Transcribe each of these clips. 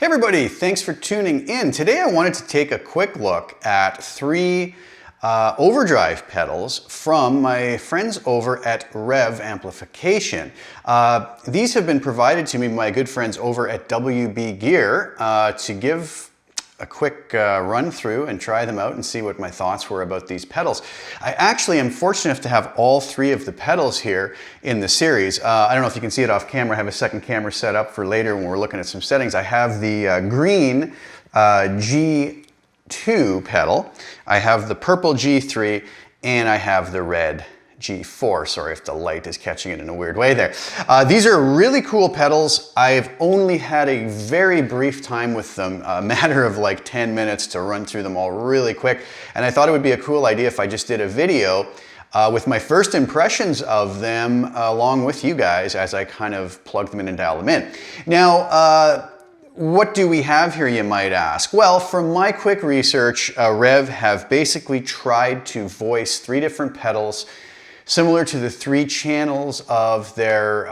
Hey everybody, thanks for tuning in. Today I wanted to take a quick look at three overdrive pedals from my friends over at Revv Amplification. These have been provided to me by my good friends over at WB Gear to give a quick run through and try them out and see what my thoughts were about these pedals. I actually am fortunate enough to have all three of the pedals here in the series. I don't know if you can see it off camera. I have a second camera set up for later when we're looking at some settings. I have the green G2 pedal, I have the purple G3, and I have the red G4. Sorry if the light is catching it in a weird way there. These are really cool pedals. I've only had a very brief time with them, a matter of like 10 minutes to run through them all really quick. And I thought it would be a cool idea if I just did a video with my first impressions of them along with you guys as I kind of plug them in and dial them in. Now, what do we have here, you might ask? Well, from my quick research, Revv have basically tried to voice three different pedals similar to the three channels of their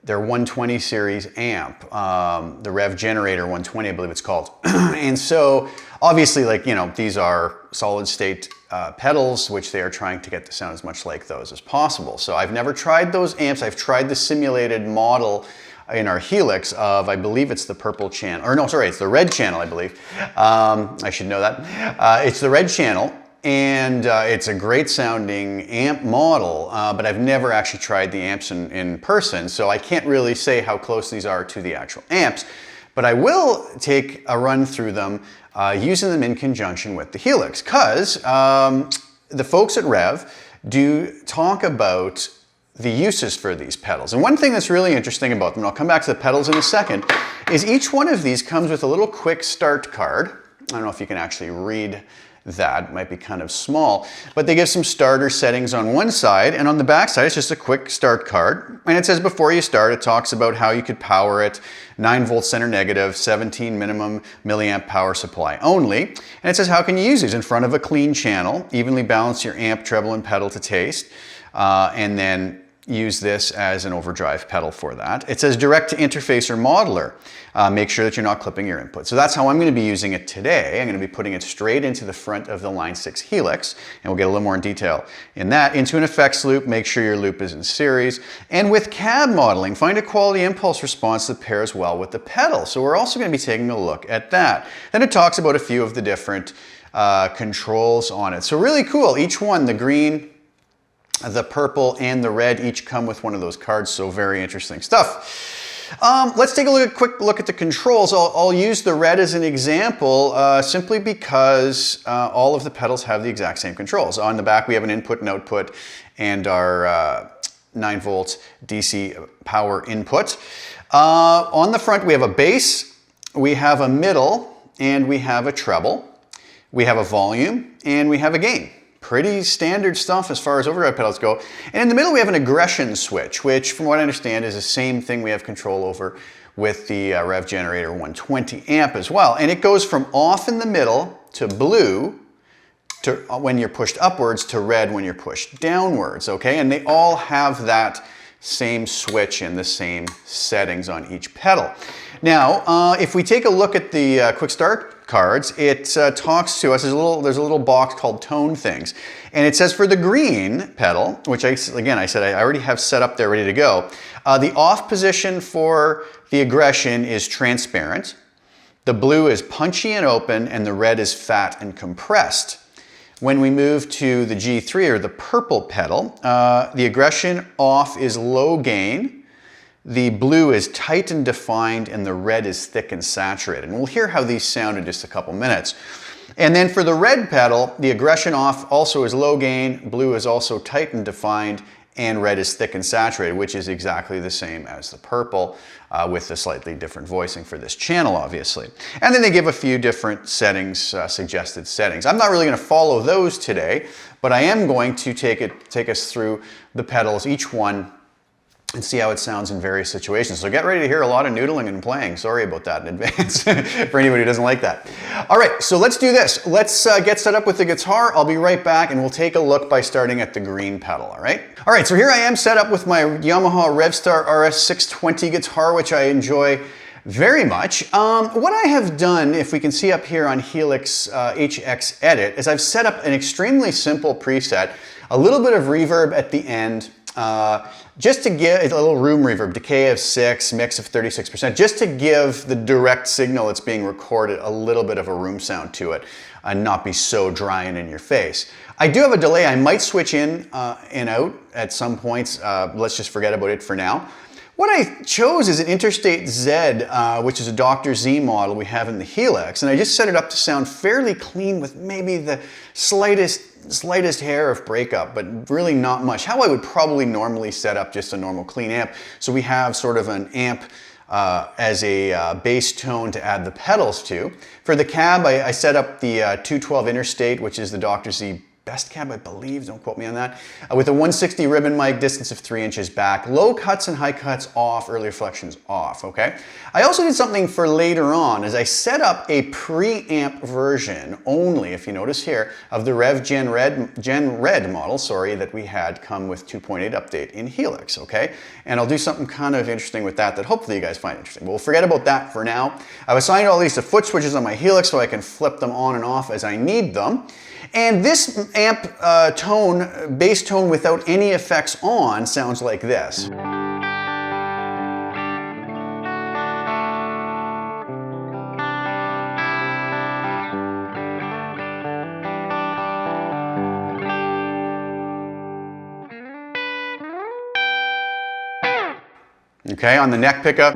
120 series amp, the Revv Generator 120, I believe it's called. And so obviously, like, you know, these are solid state pedals, which they are trying to get to sound as much like those as possible. So I've never tried those amps. I've tried the simulated model in our Helix of, I believe it's the purple channel, or no, sorry, it's the red channel, I believe. I should know that. It's the red channel. And it's a great sounding amp model, but I've never actually tried the amps in person, so I can't really say how close these are to the actual amps. But I will take a run through them using them in conjunction with the Helix, because the folks at Revv do talk about the uses for these pedals. And one thing that's really interesting about them, and I'll come back to the pedals in a second, is each one of these comes with a little quick start card. I don't know if you can actually read that, it might be kind of small, but they give some starter settings on one side, and on the back side it's just a quick start card, and it says before you start, it talks about how you could power it, 9 volt center negative, 17 minimum milliamp power supply only, and it says how can you use these in front of a clean channel, evenly balance your amp, treble, and pedal to taste, and then use this as an overdrive pedal for that. It says direct to interface or modeler. Make sure that you're not clipping your input. So that's how I'm going to be using it today. I'm going to be putting it straight into the front of the Line 6 Helix, and we'll get a little more in detail in that. Into an effects loop, make sure your loop is in series. And with cab modeling, find a quality impulse response that pairs well with the pedal. So we're also going to be taking a look at that. Then it talks about a few of the different controls on it. So really cool. Each one, the green, the purple, and the red, each come with one of those cards, so very interesting stuff. Let's take a quick look at the controls. I'll use the red as an example simply because all of the pedals have the exact same controls. On the back we have an input and output and our 9 volt DC power input. On the front we have a bass, we have a middle, and we have a treble. We have a volume, and we have a gain. Pretty standard stuff as far as overdrive pedals go. And in the middle we have an aggression switch, which from what I understand is the same thing we have control over with the Revv Generator 120 amp as well. And it goes from off in the middle to blue to when you're pushed upwards to red when you're pushed downwards, okay? And they all have that same switch and the same settings on each pedal. Now, if we take a look at the quick start cards, it talks to us, there's a little box called tone things. And it says for the green pedal, which I said I already have set up there ready to go, the off position for the aggression is transparent, the blue is punchy and open, and the red is fat and compressed. When we move to the G3 or the purple pedal, the aggression off is low gain, the blue is tight and defined, and the red is thick and saturated. And we'll hear how these sound in just a couple minutes. And then for the red pedal, the aggression off also is low gain, blue is also tight and defined, and red is thick and saturated, which is exactly the same as the purple, with a slightly different voicing for this channel, obviously. And then they give a few different settings, suggested settings. I'm not really going to follow those today, but I am going to take us through the pedals, each one, and see how it sounds in various situations. So get ready to hear a lot of noodling and playing. Sorry about that in advance for anybody who doesn't like that. All right, so let's do this. Let's get set up with the guitar. I'll be right back and we'll take a look by starting at the green pedal, all right? All right, so here I am set up with my Yamaha Revstar RS620 guitar, which I enjoy very much. What I have done, if we can see up here on Helix HX Edit, is I've set up an extremely simple preset, a little bit of reverb at the end, just to give a little room reverb, decay of 6, mix of 36%, just to give the direct signal that's being recorded a little bit of a room sound to it and not be so dry and in your face. I do have a delay. I might switch in and out at some points. Let's just forget about it for now. What I chose is an Interstate Z, which is a Dr. Z model we have in the Helix, and I just set it up to sound fairly clean with maybe the slightest hair of breakup, but really not much. How I would probably normally set up just a normal clean amp. So we have sort of an amp as a bass tone to add the pedals to. For the cab, I set up the 212 Interstate, which is the Dr. Z best cab, I believe, don't quote me on that, with a 160 ribbon mic, distance of 3 inches back, low cuts and high cuts off, early reflections off, okay? I also did something for later on, as I set up a preamp version only, if you notice here, of the Revv Gen Red model, that we had come with 2.8 update in Helix, okay? And I'll do something kind of interesting with that hopefully you guys find interesting. But we'll forget about that for now. I've assigned all these to foot switches on my Helix so I can flip them on and off as I need them. And this amp bass tone without any effects on sounds like this. Okay, on the neck pickup.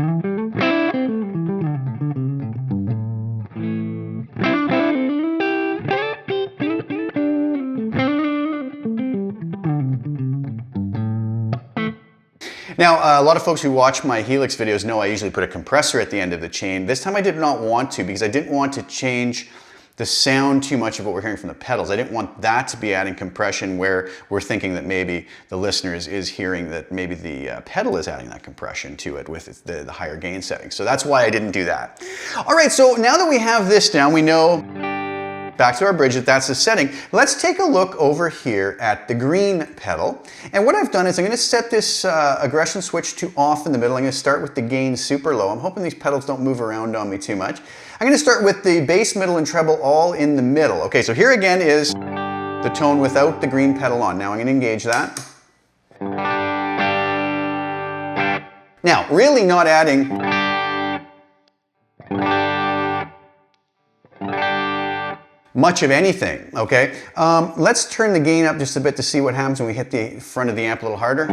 Now, a lot of folks who watch my Helix videos know I usually put a compressor at the end of the chain. This time I did not want to because I didn't want to change the sound too much of what we're hearing from the pedals. I didn't want that to be adding compression where we're thinking that maybe the listener is hearing that maybe the pedal is adding that compression to it with the higher gain setting. So that's why I didn't do that. All right, so now that we have this down, we know back to our bridge that's the setting. Let's take a look over here at the green pedal. And what I've done is I'm going to set this aggression switch to off in the middle. I'm going to start with the gain super low. I'm hoping these pedals don't move around on me too much. I'm going to start with the bass, middle, and treble all in the middle. Okay, so here again is the tone without the green pedal on. Now I'm going to engage that. Now, really not adding much of anything, okay? Let's turn the gain up just a bit to see what happens when we hit the front of the amp a little harder.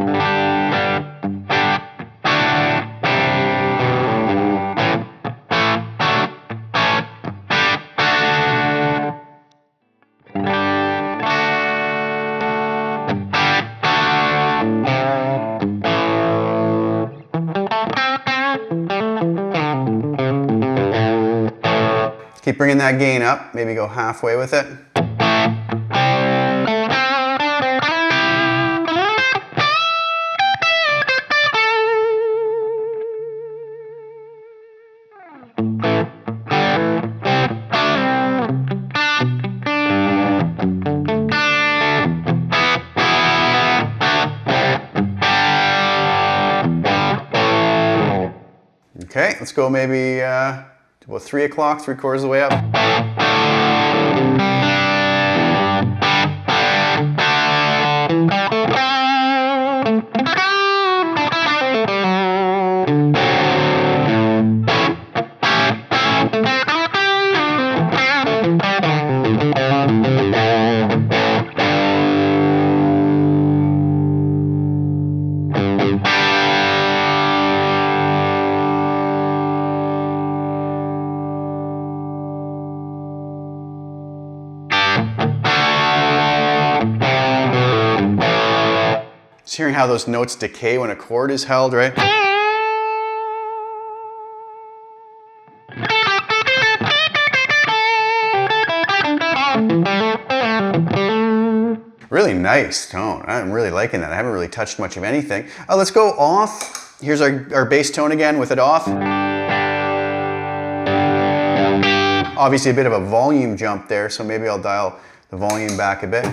Keep bringing that gain up, maybe go halfway with it. Okay, let's go maybe about 3 o'clock, 3/4 of the way up. Just hearing how those notes decay when a chord is held, right? Really nice tone. I'm really liking that. I haven't really touched much of anything. Let's go off. Here's our bass tone again with it off. Obviously a bit of a volume jump there, so maybe I'll dial the volume back a bit.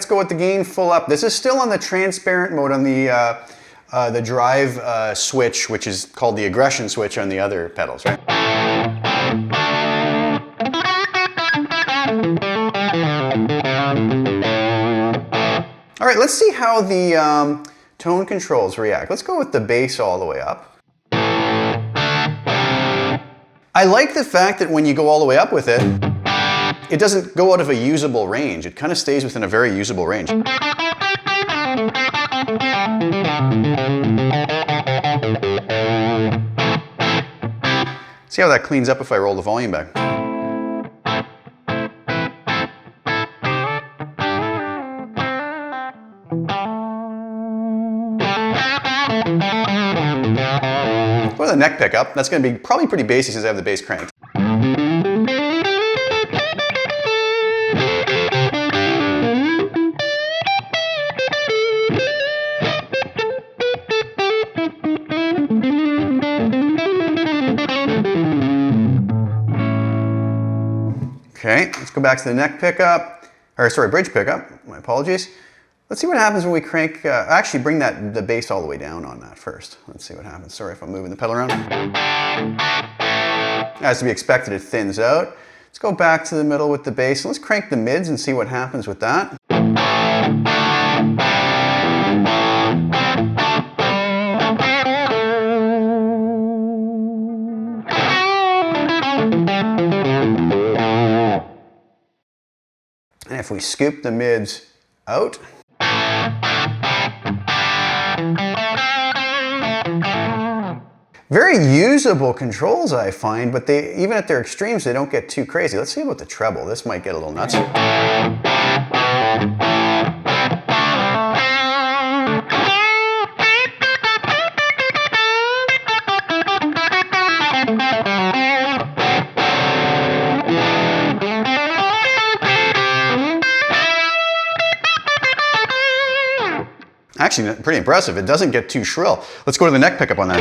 go with the gain full up. This is still on the transparent mode on the drive switch, which is called the aggression switch on the other pedals, right? All right, let's see how the tone controls react. Let's go with the bass all the way up. I like the fact that when you go all the way up with it, it doesn't go out of a usable range. It kind of stays within a very usable range. See how that cleans up if I roll the volume back. Go to the neck pickup. That's going to be probably pretty bassy since I have the bass cranked. Okay, let's go back to the neck pickup, or sorry, bridge pickup. My apologies. Let's see what happens when we crank, actually bring the bass all the way down on that first. Let's see what happens. Sorry if I'm moving the pedal around. As to be expected, it thins out. Let's go back to the middle with the bass. Let's crank the mids and see what happens with that. And if we scoop the mids out, very usable controls, I find, but they, even at their extremes, they don't get too crazy. Let's see about the treble. This might get a little nuts. Actually, pretty impressive. It doesn't get too shrill. Let's go to the neck pickup on that.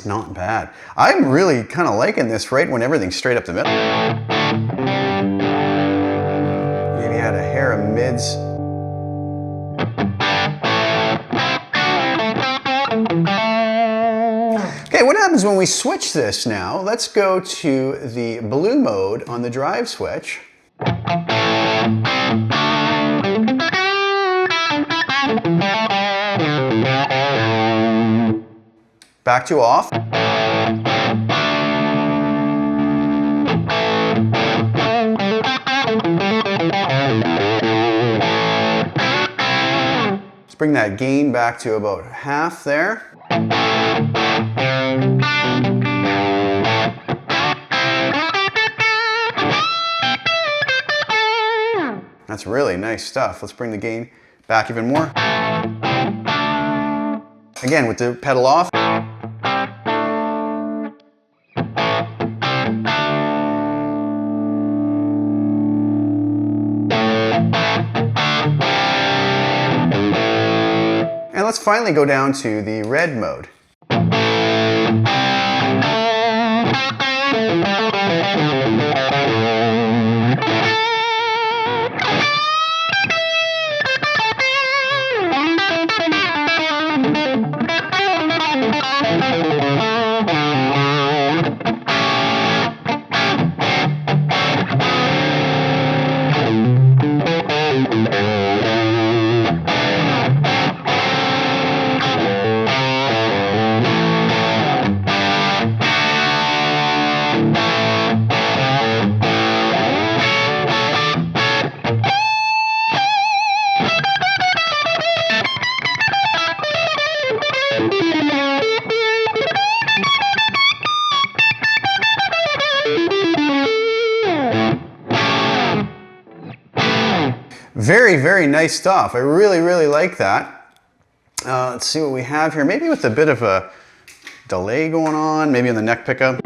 Not bad. I'm really kind of liking this right when everything's straight up the middle. Maybe add a hair of mids. Okay, what happens when we switch this now? Let's go to the blue mode on the drive switch. Back to off. Let's bring that gain back to about half there. That's really nice stuff. Let's bring the gain back even more. Again, with the pedal off. And let's finally go down to the red mode. Very, very nice stuff. I really, really like that. Let's see what we have here. Maybe with a bit of a delay going on, maybe on the neck pickup.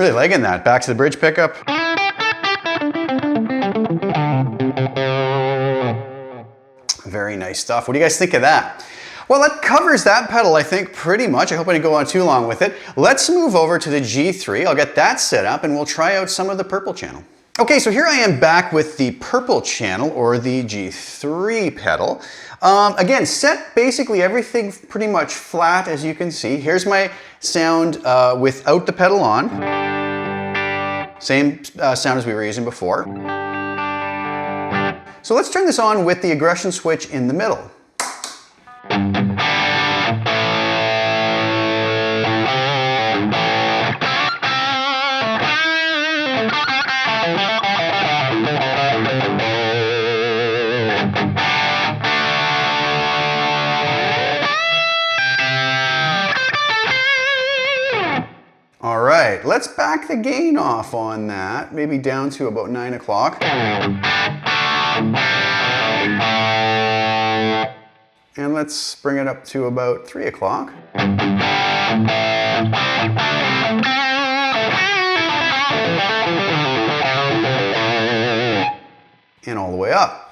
Really liking that. Back to the bridge pickup. Very nice stuff. What do you guys think of that? Well, that covers that pedal, I think, pretty much. I hope I didn't go on too long with it. Let's move over to the G3. I'll get that set up and we'll try out some of the purple channel. Okay, so here I am back with the purple channel, or the G3 pedal. Again, set basically everything pretty much flat, as you can see. Here's my sound without the pedal on. Same sound as we were using before. So let's turn this on with the aggression switch in the middle. All right, let's back the gain off on that, maybe down to about 9 o'clock. And let's bring it up to about 3 o'clock. And all the way up.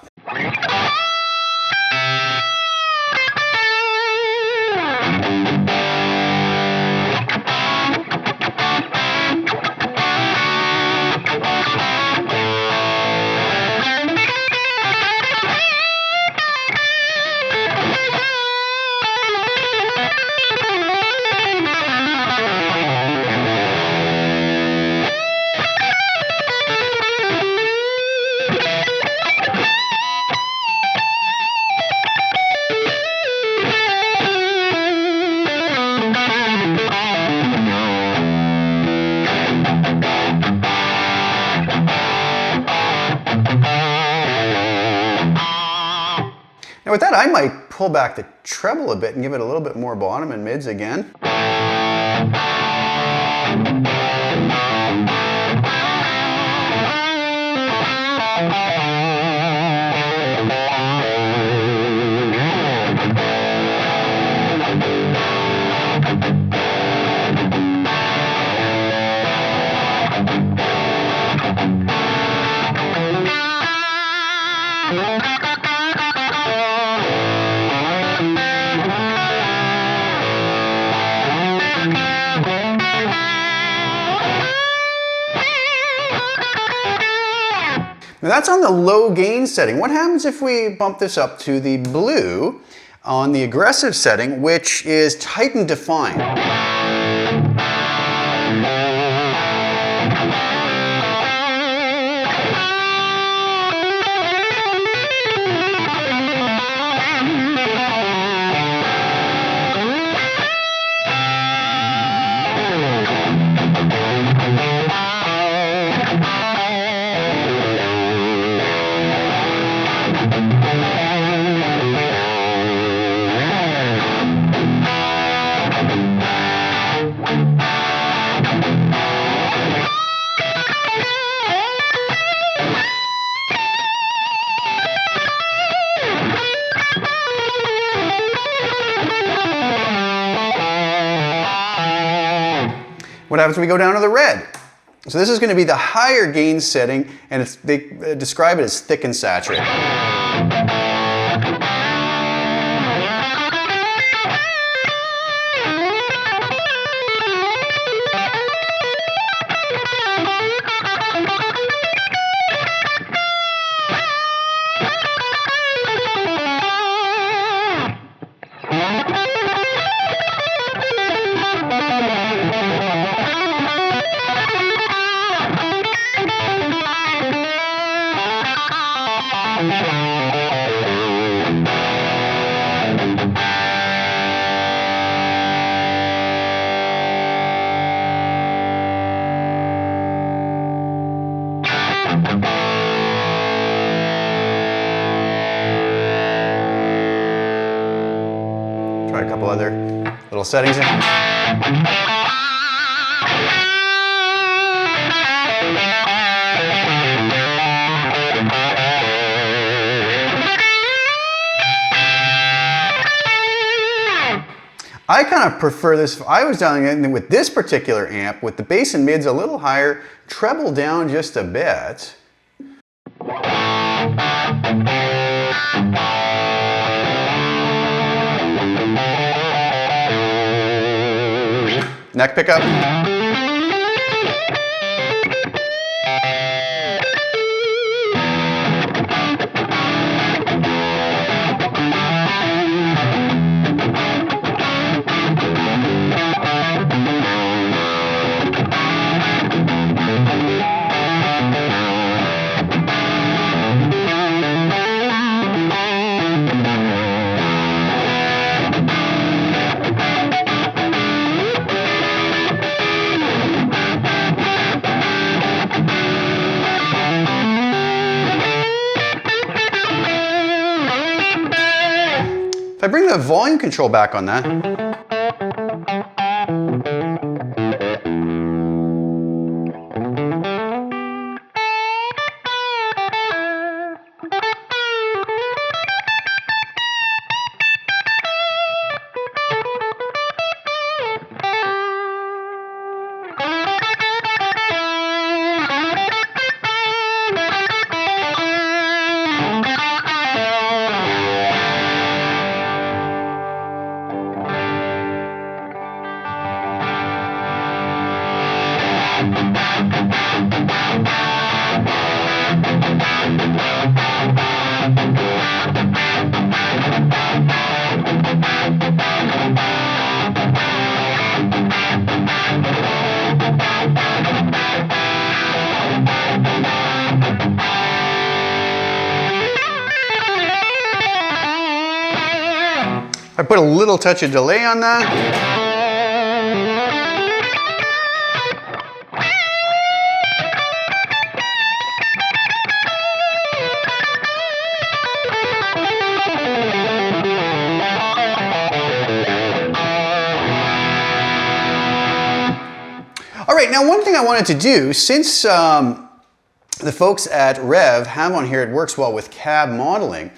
Now with that, I might pull back the treble a bit and give it a little bit more bottom and mids again. Now that's on the low gain setting. What happens if we bump this up to the blue on the aggressive setting, which is tight and defined? What happens when we go down to the red? So this is going to be the higher gain setting, and they describe it as thick and saturated. Try a couple other little settings in. I kind of prefer this. I was down in with this particular amp with the bass and mids a little higher, treble down just a bit. Neck pickup. If I bring the volume control back on that, I put a little touch of delay on that. All right, now one thing I wanted to do, since the folks at Revv have on here, it works well with cab modeling,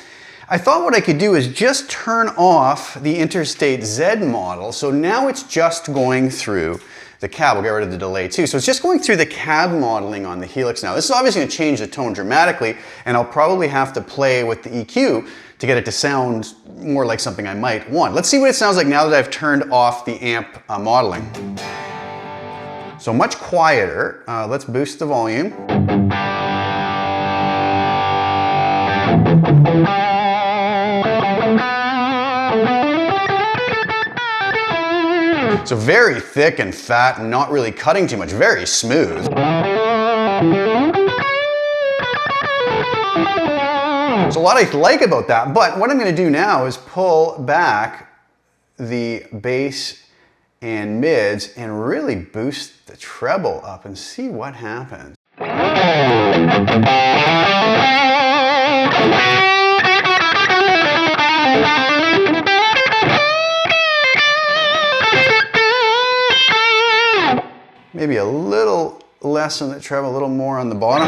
I thought what I could do is just turn off the Interstate Z model. So now it's just going through the cab. We'll get rid of the delay too. So it's just going through the cab modeling on the Helix now. This is obviously going to change the tone dramatically, and I'll probably have to play with the EQ to get it to sound more like something I might want. Let's see what it sounds like now that I've turned off the amp modeling. So much quieter. Let's boost the volume. So very thick and fat and not really cutting too much, very smooth. There's a lot I like about that, but what I'm going to do now is pull back the bass and mids and really boost the treble up and see what happens. Maybe a little less on the treble, a little more on the bottom.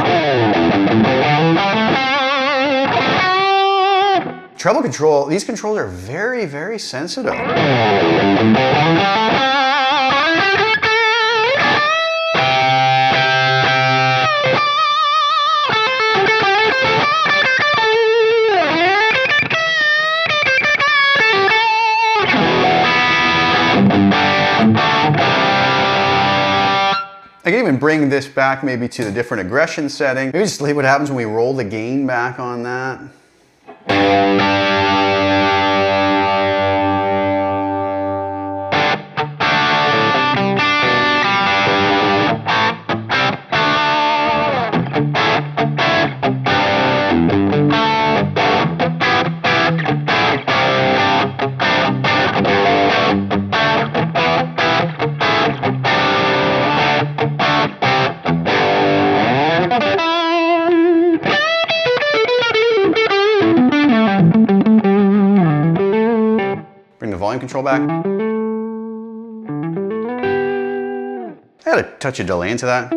Treble control, these controls are very, very sensitive. I can even bring this back maybe to the different aggression setting. Maybe just see what happens when we roll the gain back on that. Volume control back. Add a touch of delay into that.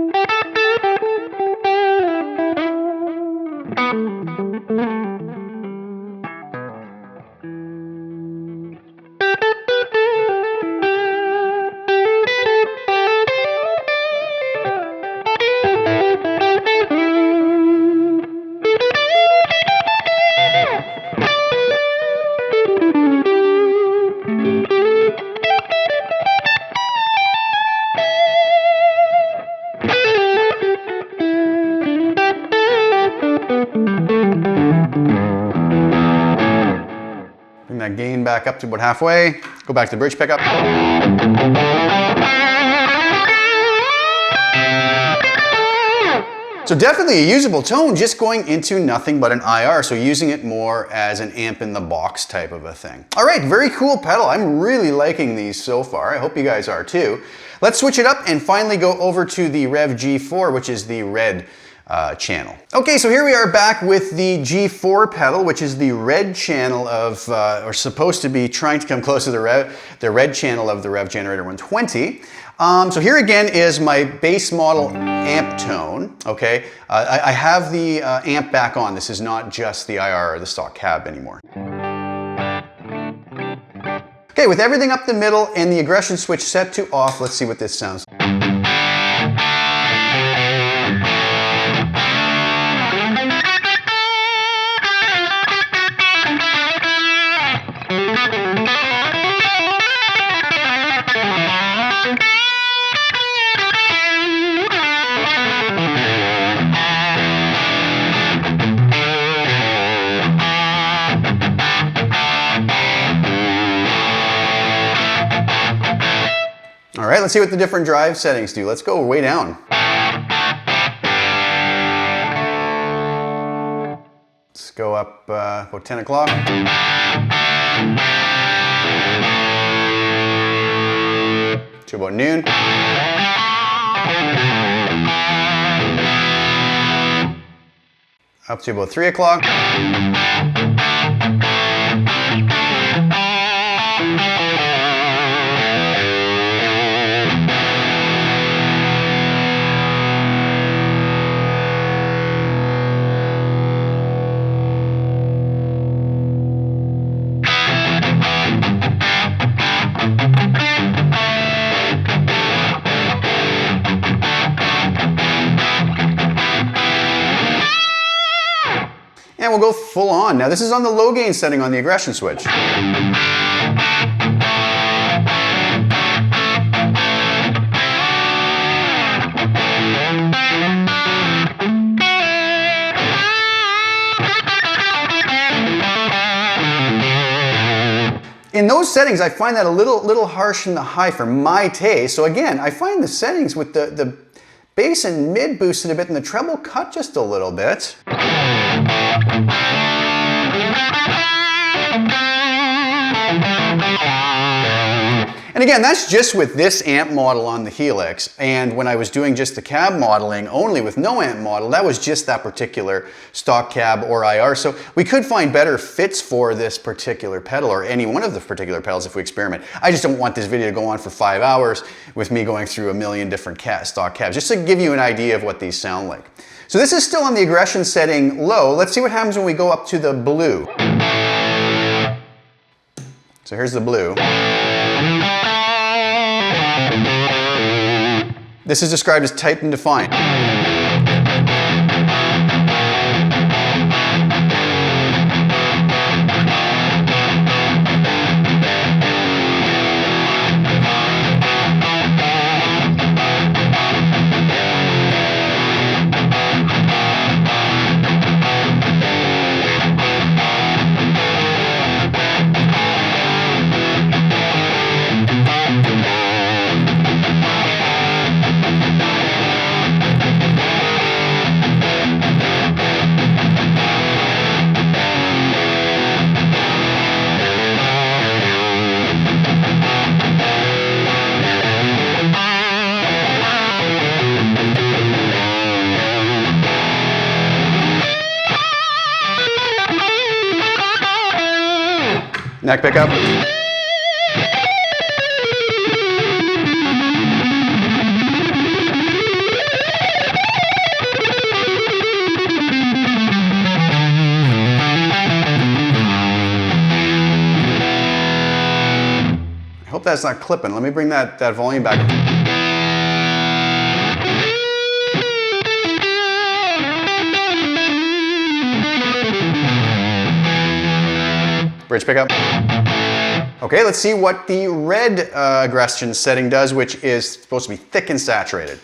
gain back up to about halfway. Go back to the bridge pickup. So definitely a usable tone, just going into nothing but an IR, so using it more as an amp in the box type of a thing. All right, very cool pedal. I'm really liking these so far. I hope you guys are too. Let's switch it up and finally go over to the Revv G4, which is the red channel. Okay, so here we are back with the G4 pedal, which is the red channel of, or supposed to be trying to come close to the red channel of the Revv Gen Red 120. So here again is my base model amp tone, okay? I have the amp back on. This is not just the IR or the stock cab anymore. Okay, with everything up the middle and the aggression switch set to off, let's see what this sounds like. All right, let's see what the different drive settings do. Let's go way down. Let's go up about 10 o'clock. To about noon. Up to about 3 o'clock. And we'll go full on. Now this is on the low gain setting on the aggression switch. In those settings, I find that a little harsh in the high for my taste. So again, I find the settings with the bass and mid boosted a bit and the treble cut just a little bit. And again, that's just with this amp model on the Helix. And when I was doing just the cab modeling only with no amp model, that was just that particular stock cab or IR. So we could find better fits for this particular pedal or any one of the particular pedals if we experiment. I just don't want this video to go on for 5 hours with me going through a million different stock cabs, just to give you an idea of what these sound like. So this is still on the aggression setting low. Let's see what happens when we go up to the blue. So here's the blue. This is described as tight and defined. Neck pickup. I hope that's not clipping. Let me bring that volume back. Bridge pickup. Okay, let's see what the red aggression setting does, which is supposed to be thick and saturated.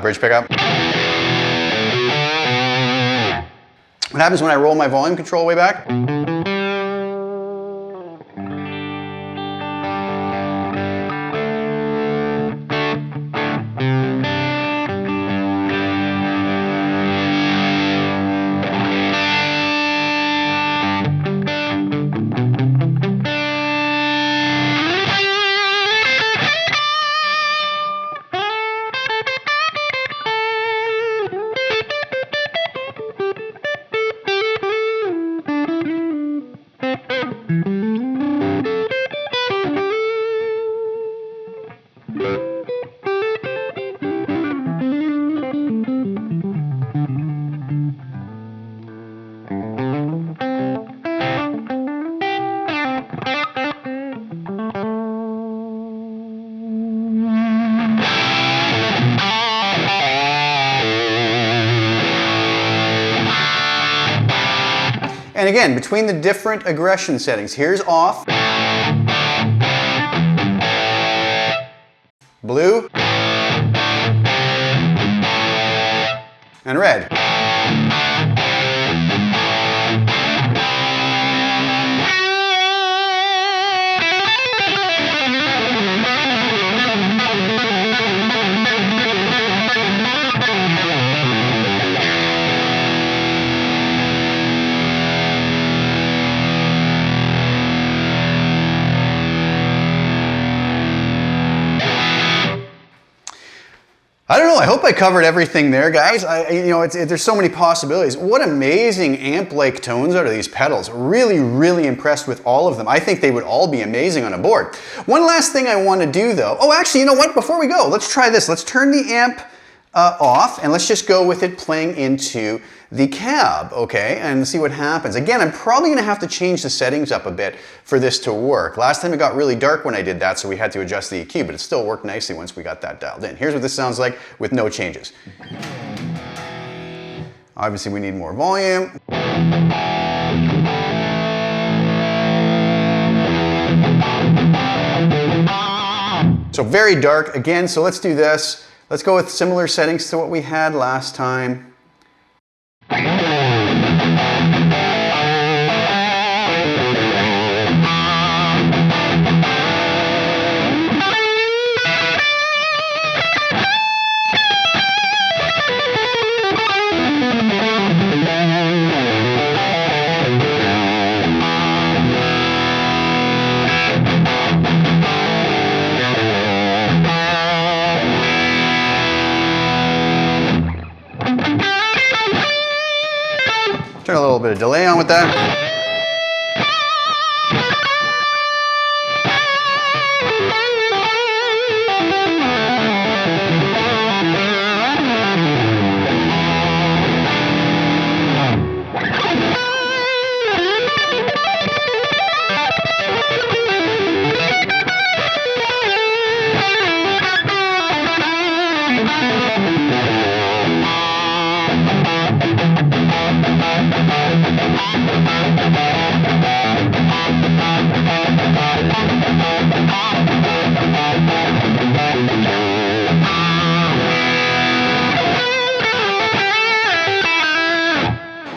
Bridge pickup. What happens when I roll my volume control way back? And again, between the different aggression settings, here's off, blue, and red. I don't know, I hope I covered everything there, guys. There's so many possibilities. What amazing amp-like tones out of these pedals. Really, really impressed with all of them. I think they would all be amazing on a board. One last thing I want to do though, oh actually, you know what, before we go, let's try this. Let's turn the amp off and let's just go with it playing into the cab, okay, and see what happens. Again, I'm probably gonna have to change the settings up a bit for this to work. Last time it got really dark when I did that, so we had to adjust the EQ, but it still worked nicely once we got that dialed in. Here's what this sounds like with no changes. Obviously we need more volume. So very dark again, so let's do this. Let's go with similar settings to what we had last time. Turn a little bit of delay on with that.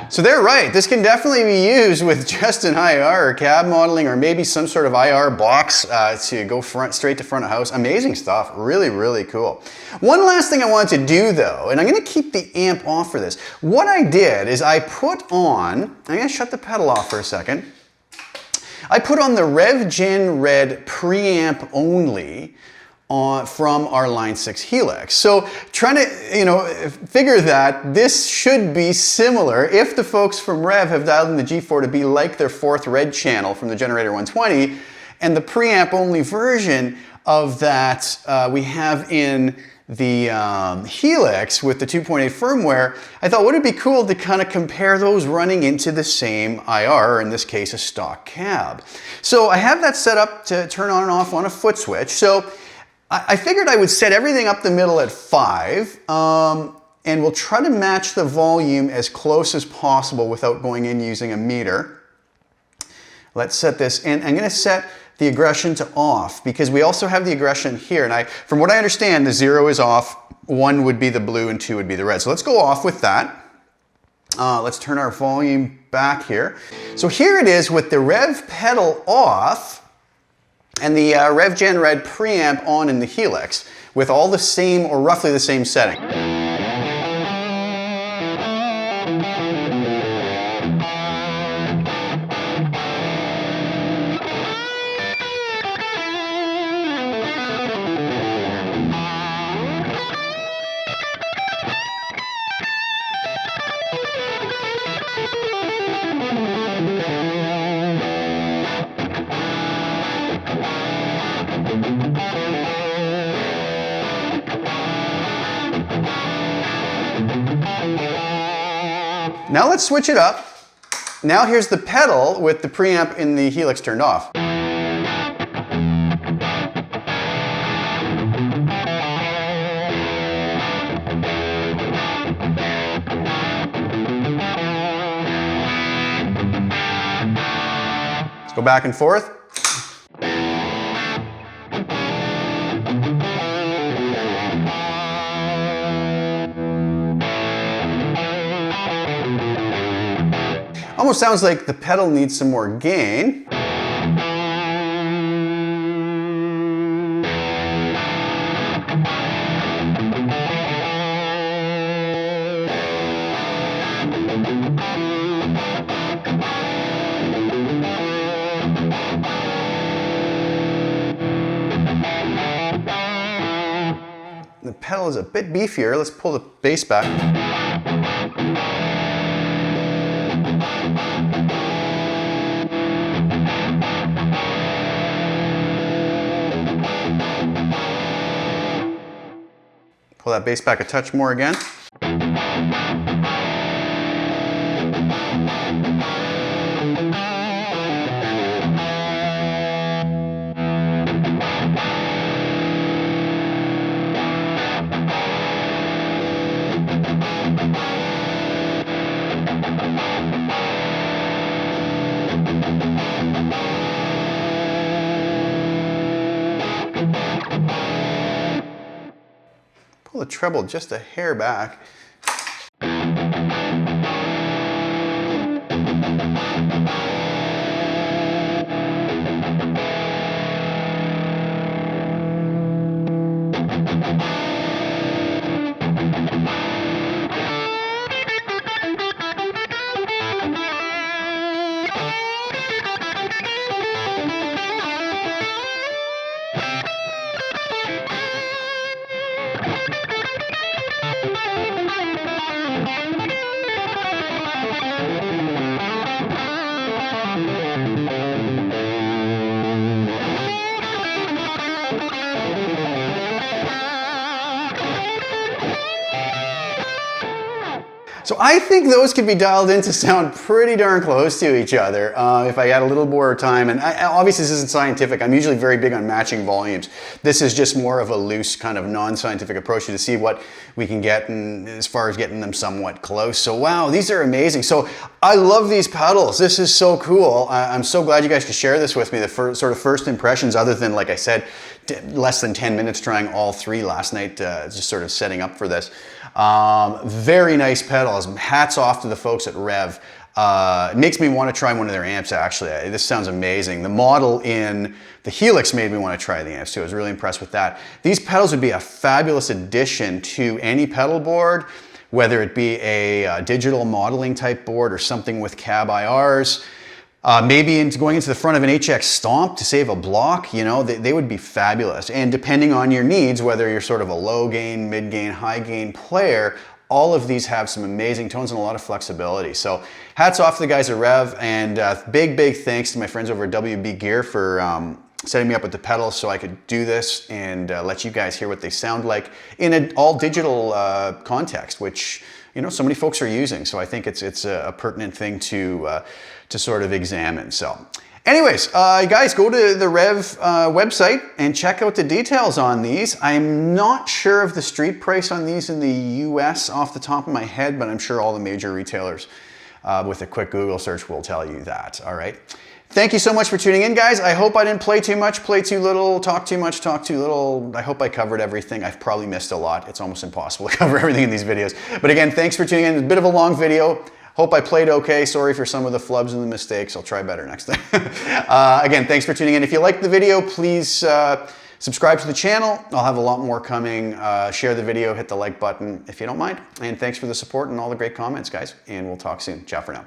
So they're right, this can definitely be used with just an IR or cab modeling or maybe some sort of IR box to go straight to front of house. Amazing stuff, really, really cool. One last thing I wanted to do though, and I'm gonna keep the amp off for this. What I did is I put on, I'm gonna shut the pedal off for a second. I put on the Revv Gen Red preamp only from our Line 6 Helix. So trying to, figure that this should be similar if the folks from Revv have dialed in the G4 to be like their fourth red channel from the Generator 120, and the preamp only version of that we have in the Helix with the 2.8 firmware. I thought, would it be cool to kind of compare those running into the same IR, or in this case a stock cab. So I have that set up to turn on and off on a foot switch. So I figured I would set everything up the middle at 5, and we'll try to match the volume as close as possible without going in using a meter. Let's set this, and I'm going to set the aggression to off because we also have the aggression here. And from what I understand, the 0 is off, 1 would be the blue and 2 would be the red. So let's go off with that. Let's turn our volume back here. So here it is with the Revv pedal off and the Revv Gen Red preamp on in the Helix with all the same or roughly the same setting. Now let's switch it up. Now here's the pedal with the preamp in the Helix turned off. Let's go back and forth. Almost sounds like the pedal needs some more gain. The pedal is a bit beefier. Let's pull the bass back. Pull that bass back a touch more again. Pull the treble just a hair back. So I think those could be dialed in to sound pretty darn close to each other if I had a little more time. And obviously this isn't scientific. I'm usually very big on matching volumes. This is just more of a loose kind of non-scientific approach to see what we can get and as far as getting them somewhat close. So wow, these are amazing. So I love these pedals. This is so cool. I'm so glad you guys could share this with me. The sort of first impressions, other than, like I said, less than 10 minutes trying all three last night, just sort of setting up for this. Very nice pedals. Hats off to the folks at Revv. It makes me want to try one of their amps, actually. This sounds amazing. The model in the Helix made me want to try the amps too. I was really impressed with that. These pedals would be a fabulous addition to any pedal board, whether it be a digital modeling type board or something with cab IRs. Maybe going into the front of an HX Stomp to save a block, you know, they would be fabulous. And depending on your needs, whether you're sort of a low gain, mid gain, high gain player, all of these have some amazing tones and a lot of flexibility. So hats off to the guys at Revv, and big thanks to my friends over at WB Gear for setting me up with the pedals so I could do this and let you guys hear what they sound like in an all digital context, which, you know, so many folks are using. So I think it's a pertinent thing to sort of examine. So anyways, guys, go to the Revv website and check out the details on these. I'm not sure of the street price on these in the US off the top of my head, but I'm sure all the major retailers with a quick Google search will tell you that. All right. Thank you so much for tuning in, guys. I hope I didn't play too much, play too little, talk too much, talk too little. I hope I covered everything. I've probably missed a lot. It's almost impossible to cover everything in these videos. But again, thanks for tuning in. It's a bit of a long video. Hope I played okay. Sorry for some of the flubs and the mistakes. I'll try better next time. Again, thanks for tuning in. If you liked the video, please subscribe to the channel. I'll have a lot more coming. Share the video, hit the like button if you don't mind. And thanks for the support and all the great comments, guys. And we'll talk soon. Ciao for now.